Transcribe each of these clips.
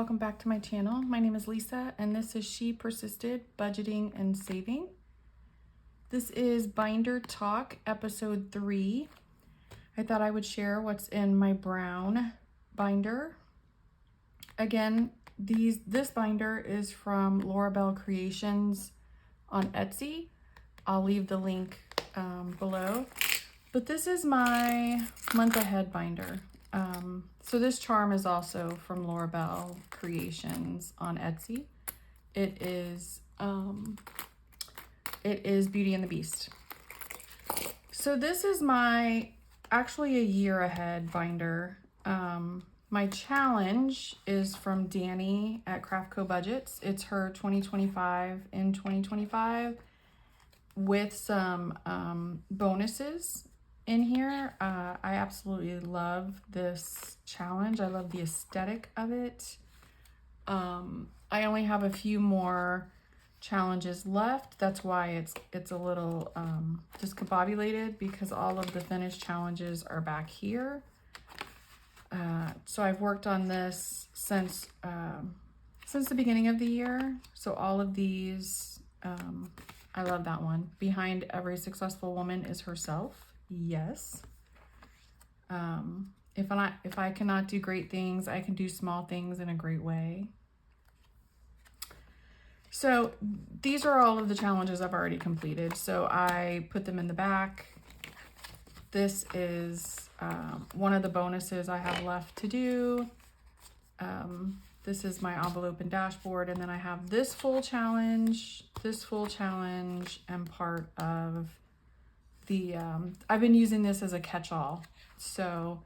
welcome back to my channel. My name is Lisa and this is She Persisted Budgeting and Saving. This is Binder Talk episode 3. I thought I would share what's in my brown binder. Again, this binder is from Laura Bell Creations on Etsy. I'll leave the link below. But this is my month ahead binder. So this charm is also from Laura Bell Creations on Etsy. It is Beauty and the Beast. So this is actually a year ahead binder. My challenge is from Danny at Craftco Budgets. It's her 2025 in 2025 with some bonuses in here. I absolutely love this challenge. I love the aesthetic of it. I only have a few more challenges left. That's why it's a little discombobulated, because all of the finished challenges are back here. So I've worked on this since the beginning of the year. So all of these, I love that one. Behind every successful woman is herself. Yes. If I cannot do great things, I can do small things in a great way. So these are all of the challenges I've already completed. So I put them in the back. This is one of the bonuses I have left to do. This is my envelope and dashboard. And then I have this full challenge, and part of the, I've been using this as a catch-all. So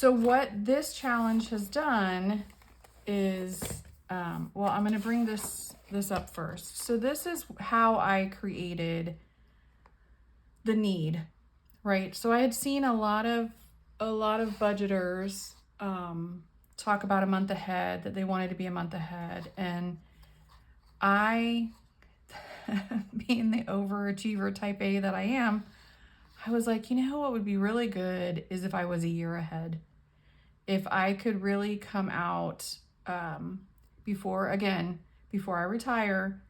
what this challenge has done is, well, I'm going to bring this up first. So this is how I created the need, right? So I had seen a lot of budgeters talk about a month ahead, that they wanted to be a month ahead, and I, being the overachiever type A that I am, I was like, you know what would be really good is if I was a year ahead. If I could really come out before I retire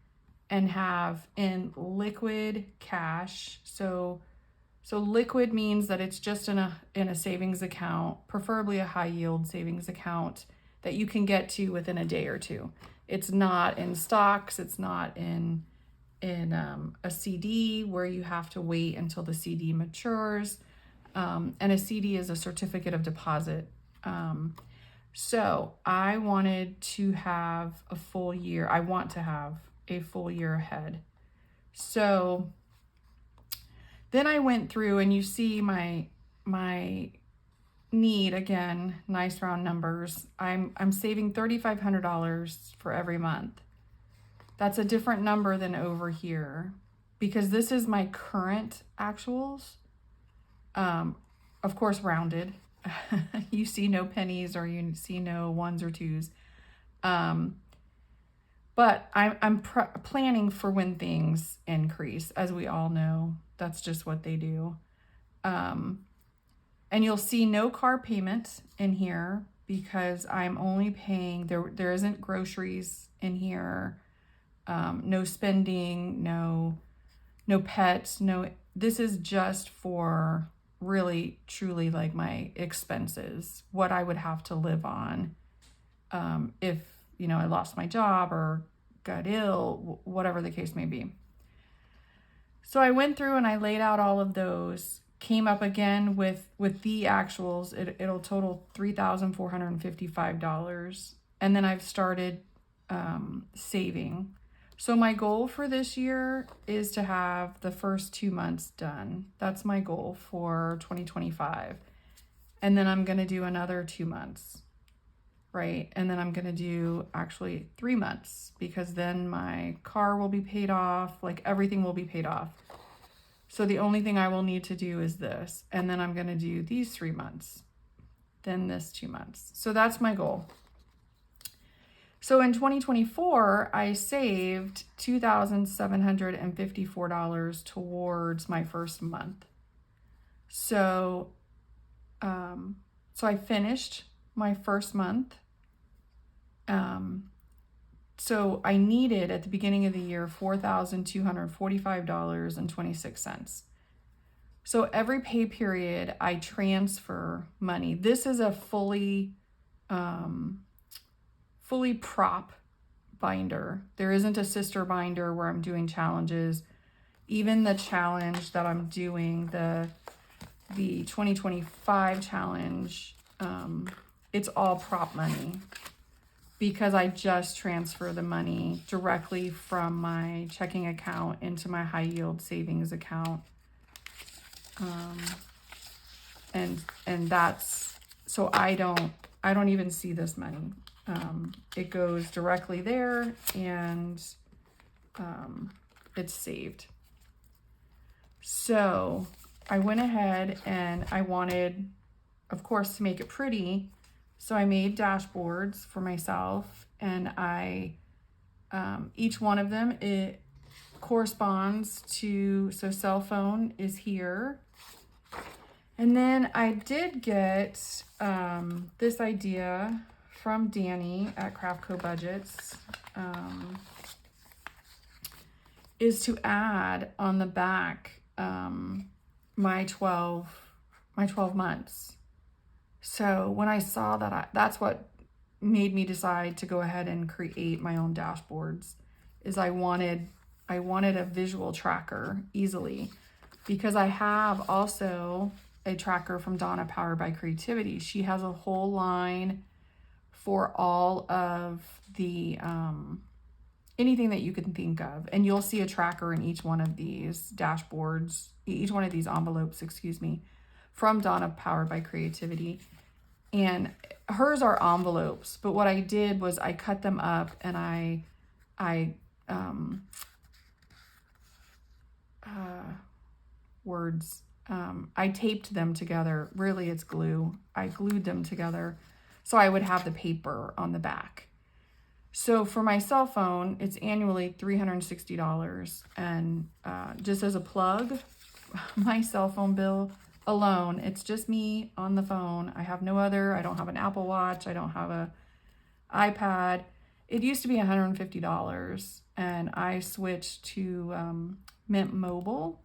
and have in liquid cash. So liquid means that it's just in a savings account, preferably a high yield savings account that you can get to within a day or two. It's not in stocks. It's not in a CD where you have to wait until the CD matures. And a CD is a certificate of deposit. So I wanted to have a full year. I want to have a full year ahead. So then I went through, and you see my need, again, nice round numbers. I'm saving $3,500 for every month. That's a different number than over here, because this is my current actuals. Of course, rounded. You see no pennies, or you see no ones or twos. But I'm planning for when things increase. As we all know, that's just what they do. And you'll see no car payment in here, because I'm only paying, there isn't groceries in here. No spending, no pets, this is just for really, truly, like, my expenses, what I would have to live on, if, I lost my job or got ill, whatever the case may be. So I went through and I laid out all of those, came up again with the actuals. It'll total $3,455. And then I've started saving. So my goal for this year is to have the first 2 months done. That's my goal for 2025. And then I'm going to do another 2 months, right? And then I'm going to do actually 3 months, because then my car will be paid off, like everything will be paid off. So the only thing I will need to do is this. And then I'm going to do these 3 months, then this 2 months. So that's my goal. So in 2024, I saved $2,754 towards my first month. So I finished my first month So I needed at the beginning of the year $4,245.26. So every pay period I transfer money. This is a fully prop binder. There isn't a sister binder where I'm doing challenges. Even the challenge that I'm doing, the 2025 challenge, it's all prop money because I just transfer the money directly from my checking account into my high yield savings account. And that's, so I don't even see this money. It goes directly there, and it's saved. So I went ahead and I wanted, of course, to make it pretty. So I made dashboards for myself, and each one of them, it corresponds to, so cell phone is here. And then I did get this idea from Danny at Craftco Budgets, is to add on the back my 12 months. So when I saw that, that's what made me decide to go ahead and create my own dashboards. Is I wanted a visual tracker easily, because I have also a tracker from Donna Powered by Creativity. She has a whole line for all of the anything that you can think of, and you'll see a tracker in each one of these dashboards, each one of these envelopes, from Donna Powered by Creativity. And hers are envelopes, but what I did was I cut them up and I taped them together. Really, it's glue. I glued them together so I would have the paper on the back. So for my cell phone, it's annually $360. And just as a plug, my cell phone bill alone, it's just me on the phone. I have no other. I don't have an Apple Watch. I don't have a iPad. It used to be $150, and I switched to Mint Mobile,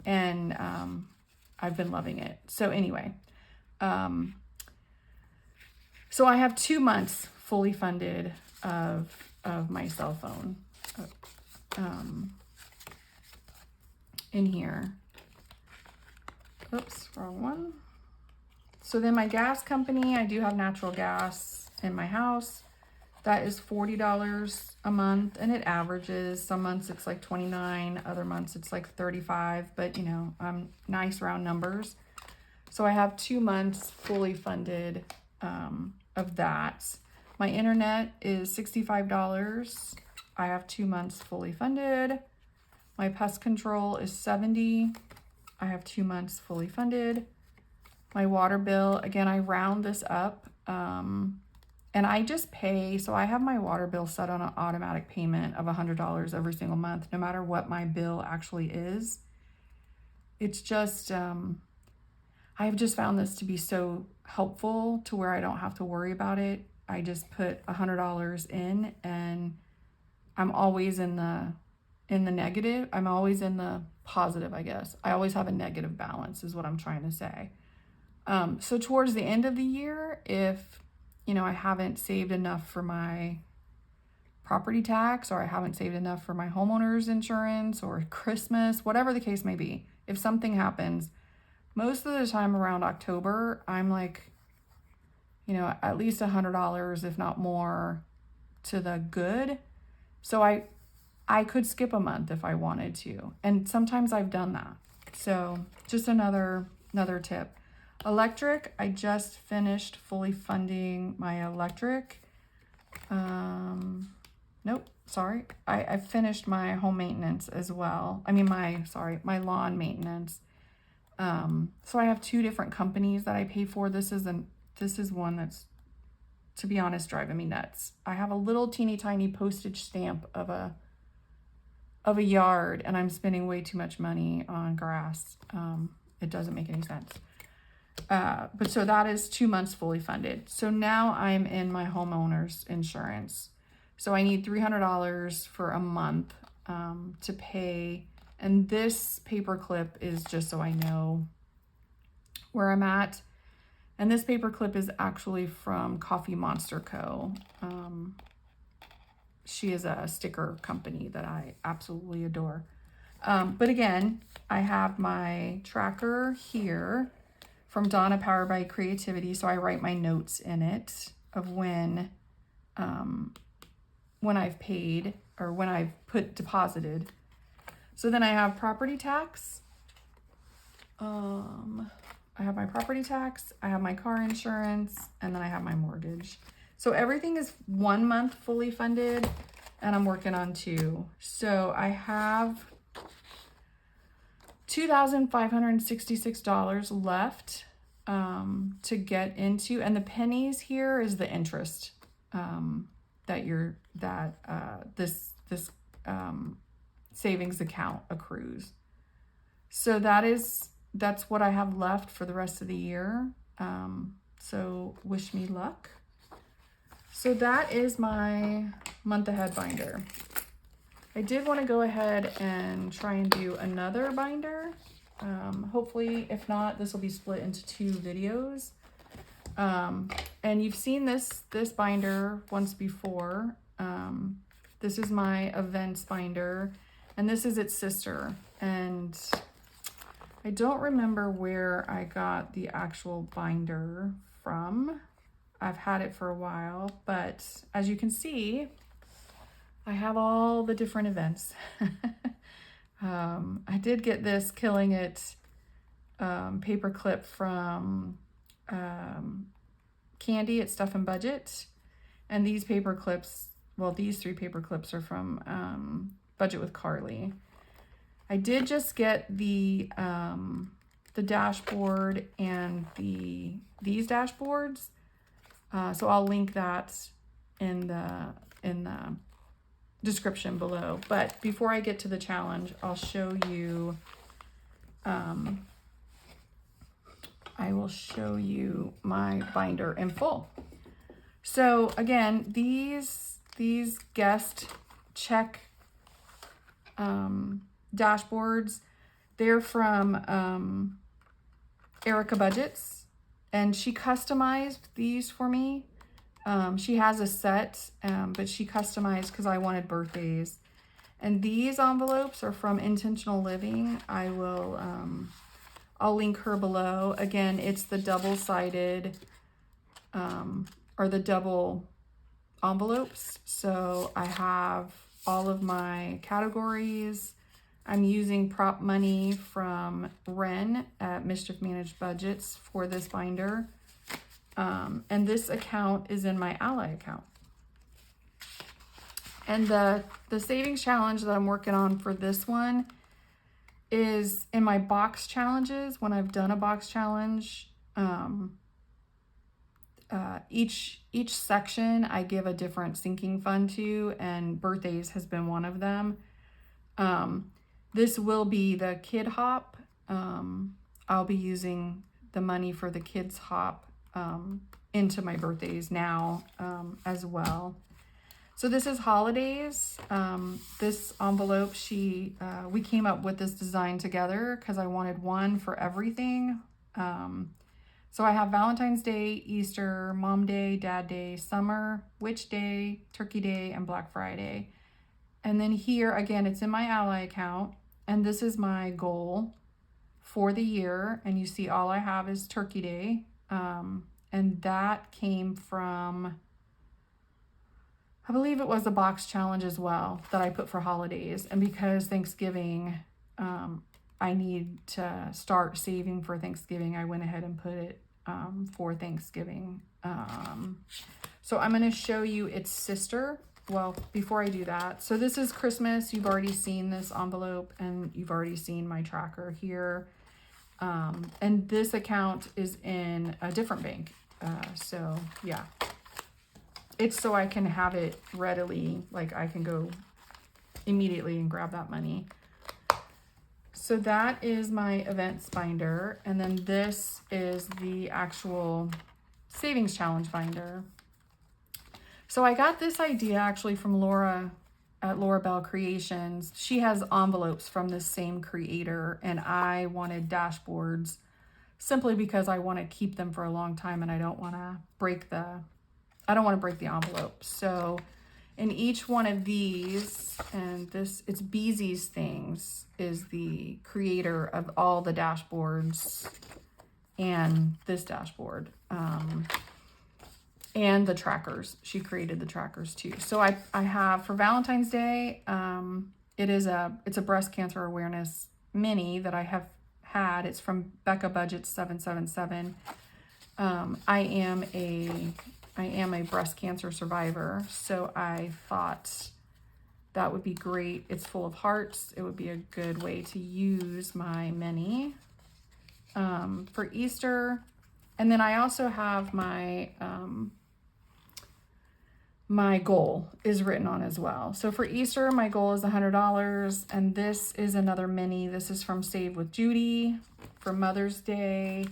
and I've been loving it. So anyway, so I have 2 months fully funded of my cell phone in here. Oops, wrong one. So then my gas company, I do have natural gas in my house. That is $40 a month, and it averages. Some months it's like 29, other months it's like 35, but you know, nice round numbers. So I have 2 months fully funded of that. My internet is $65. I have 2 months fully funded. My pest control is $70. I have 2 months fully funded. My water bill, again, I round this up, and I just pay. So I have my water bill set on an automatic payment of $100 every single month, no matter what my bill actually is. It's just, I've just found this to be so helpful to where I don't have to worry about it. I just put $100 in, and I'm always in the negative. I'm always in the positive, I guess. I always have a negative balance is what I'm trying to say. So towards the end of the year, if, you know, I haven't saved enough for my property tax, or I haven't saved enough for my homeowner's insurance or Christmas, whatever the case may be, if something happens, most of the time around October, I'm like, you know, at least $100, if not more, to the good. So I could skip a month if I wanted to. And sometimes I've done that. So just another tip. Electric, I just finished fully funding my electric. Nope, sorry. I finished my home maintenance as well. I mean, my lawn maintenance. So I have 2 different companies that I pay for. This is one that's, to be honest, driving me nuts. I have a little teeny tiny postage stamp of a yard, and I'm spending way too much money on grass. It doesn't make any sense. But so that is 2 months fully funded. So now I'm in my homeowner's insurance. So I need $300 for a month to pay. And this paperclip is just so I know where I'm at. And this paperclip is actually from Coffee Monster Co. She is a sticker company that I absolutely adore. But again, I have my tracker here from Donna Powered by Creativity. So I write my notes in it of when I've paid or when I've deposited. So then I have property tax. I have my property tax, I have my car insurance, and then I have my mortgage. So everything is 1 month fully funded, and I'm working on 2. So I have $2,566 left to get into, and the pennies here is the interest this savings account accrues. So that's what I have left for the rest of the year. So wish me luck. So that is my month ahead binder. I did want to go ahead and try and do another binder. Hopefully, if not, this will be split into 2 videos. And you've seen this binder once before. This is my events binder, and this is its sister. And I don't remember where I got the actual binder from. I've had it for a while, but as you can see, I have all the different events. I did get this Killing It paperclip from Candy at Stuff and Budget. And these paperclips, well, these 3 paperclips are from Budget with Carly. I did just get the dashboard and these dashboards, so I'll link that in the description below. But before I get to the challenge, I'll show you. I will show you my binder in full. So again, these guest check dashboards, they're from Erica Budgets, and she customized these for me. She has a set, but she customized because I wanted birthdays. And these envelopes are from Intentional Living. I'll link her below. Again, it's the double-sided or the double envelopes. So I have all of my categories. I'm using prop money from Ren at Mischief Managed Budgets for this binder. And this account is in my Ally account. And the savings challenge that I'm working on for this one is in my box challenges. When I've done a box challenge, each section I give a different sinking fund to, and birthdays has been one of them. This will be the kid hop. I'll be using the money for the kids hop into my birthdays now as well. So this is holidays. This envelope, we came up with this design together because I wanted one for everything. So I have Valentine's Day, Easter, Mom Day, Dad Day, Summer, Witch Day, Turkey Day, and Black Friday. And then here, again, it's in my Ally account. And this is my goal for the year. And you see all I have is Turkey Day. And that came from, I believe it was a box challenge as well that I put for holidays. And because Thanksgiving, I need to start saving for Thanksgiving, I went ahead and put it for Thanksgiving. So I'm going to show you its sister. Well, before I do that, so this is Christmas. You've already seen this envelope, and you've already seen my tracker here. And this account is in a different bank. So yeah, it's so I can have it readily, like I can go immediately and grab that money. So that is my events binder. And then this is the actual savings challenge binder. So I got this idea actually from Laura at Laura Bell Creations. She has envelopes from this same creator, and I wanted dashboards simply because I want to keep them for a long time and I don't want to break the envelope. So in each one of these, and this, it's Beezy's Things, is the creator of all the dashboards and this dashboard. And the trackers. She created the trackers too. So I have for Valentine's Day, it's a breast cancer awareness mini that I have had. It's from Becca Budget 777. I am a breast cancer survivor, so I thought that would be great. It's full of hearts. It would be a good way to use my mini for Easter. And then I also have my my goal is written on as well. So for Easter, my goal is $100, and this is another mini. This is from Save with Judy. For Mother's Day,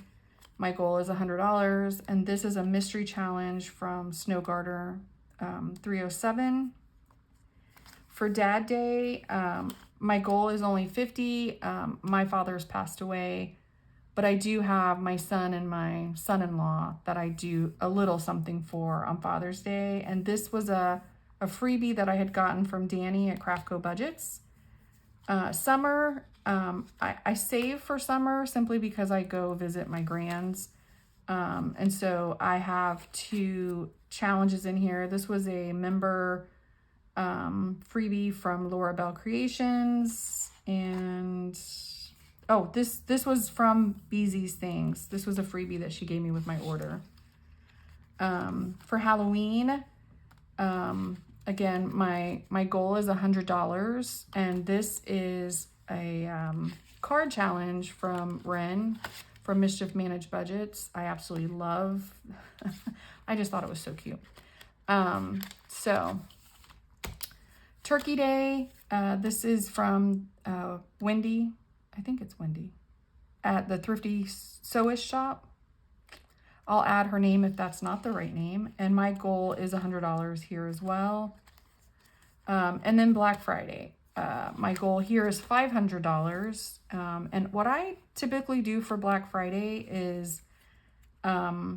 my goal is $100, and this is a mystery challenge from Snow Garter 307. For Dad Day, my goal is only $50. My father's passed away, but I do have my son and my son-in-law that I do a little something for on Father's Day. And this was a freebie that I had gotten from Danny at Craftco Budgets. Summer, I save for summer simply because I go visit my grands. And so I have 2 challenges in here. This was a member freebie from Laura Bell Creations, and this was from Beezy's Things. This was a freebie that she gave me with my order. For Halloween, again, my goal is $100, and this is a card challenge from Ren from Mischief Managed Budgets. I absolutely love. I just thought it was so cute. So Turkey Day. This is from Wendy. I think it's Wendy at the Thrifty Sewish shop. I'll add her name if that's not the right name. And my goal is $100 here as well. And then Black Friday. My goal here is $500. And what I typically do for Black Friday is I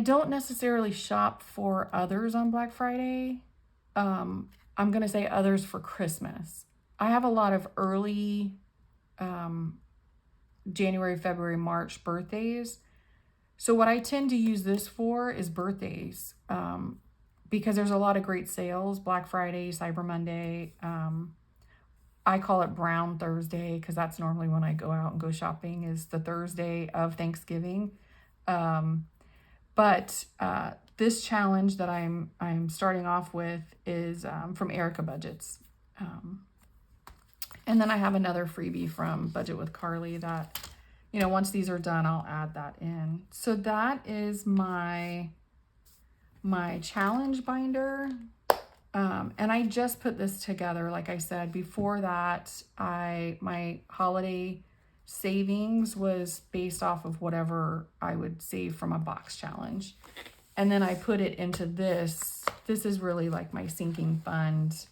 don't necessarily shop for others on Black Friday. I'm going to say others for Christmas. I have a lot of early January, February, March birthdays. So what I tend to use this for is birthdays because there's a lot of great sales, Black Friday, Cyber Monday. I call it Brown Thursday because that's normally when I go out and go shopping, is the Thursday of Thanksgiving. But this challenge that I'm starting off with is from Erica Budgets. And then I have another freebie from Budget with Carly that, once these are done, I'll add that in. So that is my challenge binder. And I just put this together. Like I said, before that, my holiday savings was based off of whatever I would save from a box challenge. And then I put it into this. This is really like my sinking fund.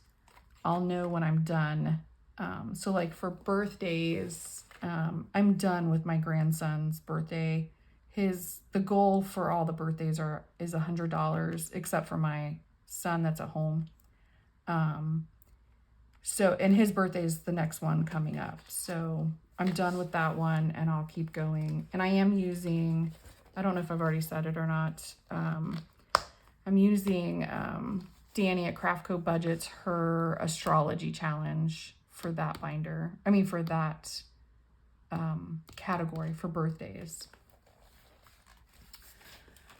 I'll know when I'm done. So like for birthdays, I'm done with my grandson's birthday. The goal for all the birthdays is $100, except for my son that's at home. And his birthday is the next one coming up. So I'm done with that one, and I'll keep going. And I am using, I don't know if I've already said it or not. I'm using Danny at Craftco Budgets, her astrology challenge for that binder. For that category for birthdays.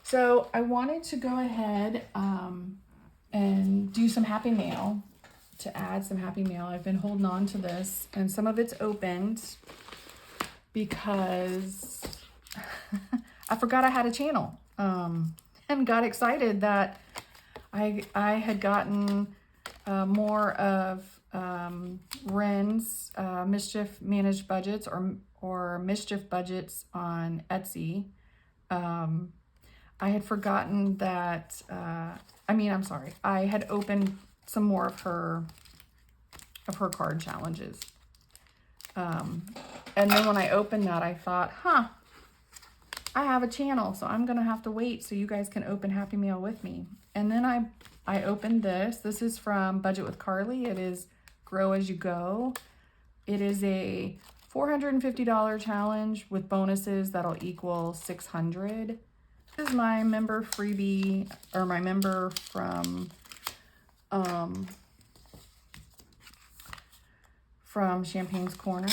So I wanted to go ahead and do some happy mail, to add some happy mail. I've been holding on to this, and some of it's opened because I forgot I had a channel, and got excited that I had gotten more of Ren's Mischief Managed Budgets or Mischief Budgets on Etsy. I had forgotten that, I'm sorry. I had opened some more of her card challenges. And then when I opened that, I thought, I have a channel, so I'm going to have to wait so you guys can open Happy Meal with me. And then I opened this. This is from Budget with Carly. It is Grow As You Go. It is a $450 challenge with bonuses that'll equal $600. This is my member freebie, or my member from Champagne's Corner.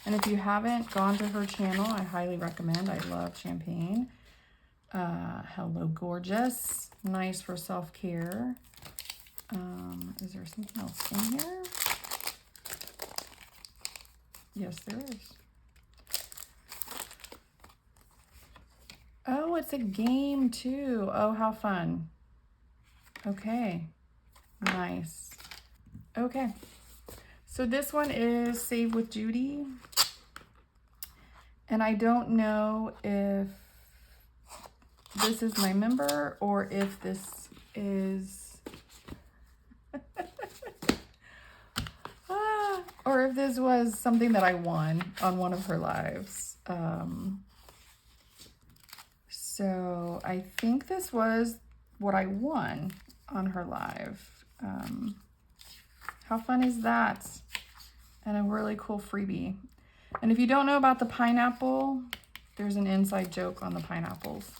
And if you haven't gone to her channel, I highly recommend. I love Champagne. Hello, Gorgeous. Nice for self-care. Is there something else in here? Yes, there is. Oh, it's a game too. Oh, how fun. Okay. Nice. Okay. So this one is Save with Judy. And I don't know if this is my member or if this is or if this was something that I won on one of her lives. So I think this was what I won on her live. How fun is that? And a really cool freebie. And if you don't know about the pineapple, there's an inside joke on the pineapples.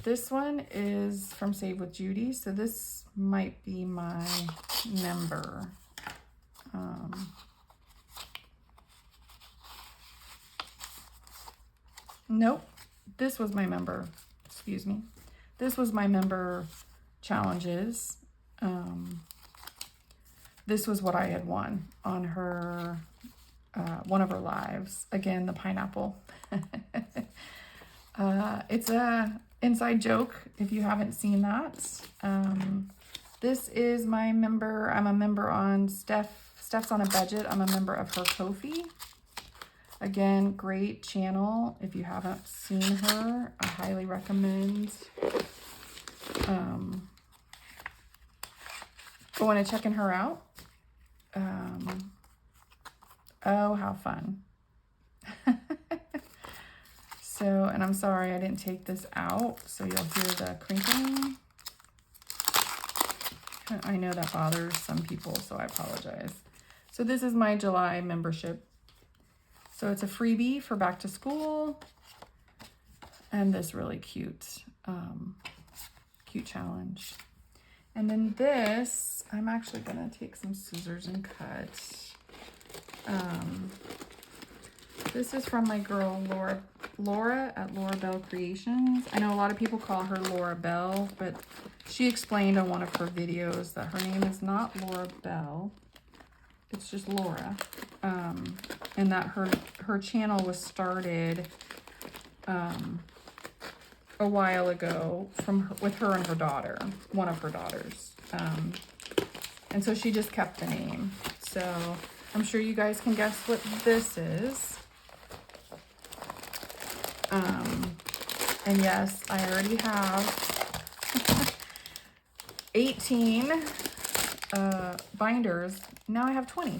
This one is from Save with Judy, so this might be my member. Nope, this was my member. Excuse me. This was my member challenges. This was what I had won on her, one of her lives. Again, the pineapple. It's a inside joke if you haven't seen that. This is my member. I'm a member on Steph's on a Budget. I'm a member of her Ko-fi. Again, great channel. If you haven't seen her, I highly recommend going and checking her out. Oh, how fun. So, and I'm sorry I didn't take this out, so you'll hear the crinkling. I know that bothers some people, so I apologize. So this is my July membership. So it's a freebie for back to school. And this really cute, cute challenge. And then this, I'm actually gonna take some scissors and cut. This is from my girl, Laura at Laura Bell Creations. I know a lot of people call her Laura Bell, but she explained on one of her videos that her name is not Laura Bell. It's just Laura. And that her channel was started a while ago with her and her daughter, one of her daughters. And so she just kept the name. So I'm sure you guys can guess what this is. And yes, I already have 18 binders. Now I have 20.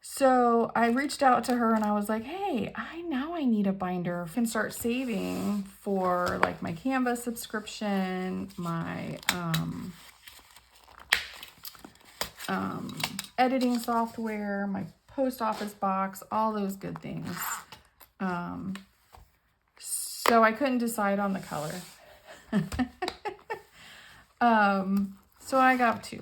So I reached out to her and I was like, hey, I need a binder. I can start saving for like my Canva subscription, my editing software, my post office box, all those good things. So I couldn't decide on the color. So I got two.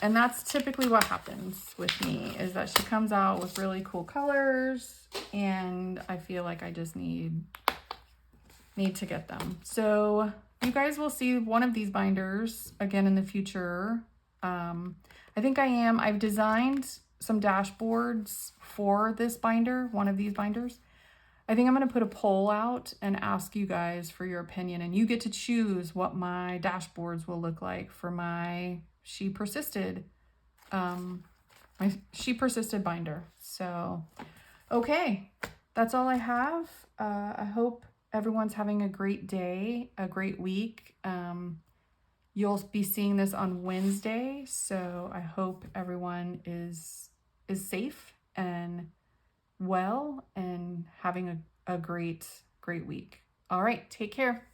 And that's typically what happens with me, is that she comes out with really cool colors and I feel like I just need to get them. So you guys will see one of these binders again in the future. I think I am. I've designed some dashboards for this binder, one of these binders. I think I'm going to put a poll out and ask you guys for your opinion, and you get to choose what my dashboards will look like for my She Persisted, binder. So, okay, that's all I have. I hope everyone's having a great day, a great week. You'll be seeing this on Wednesday, so I hope everyone is safe and well and having a great week. All right, take care.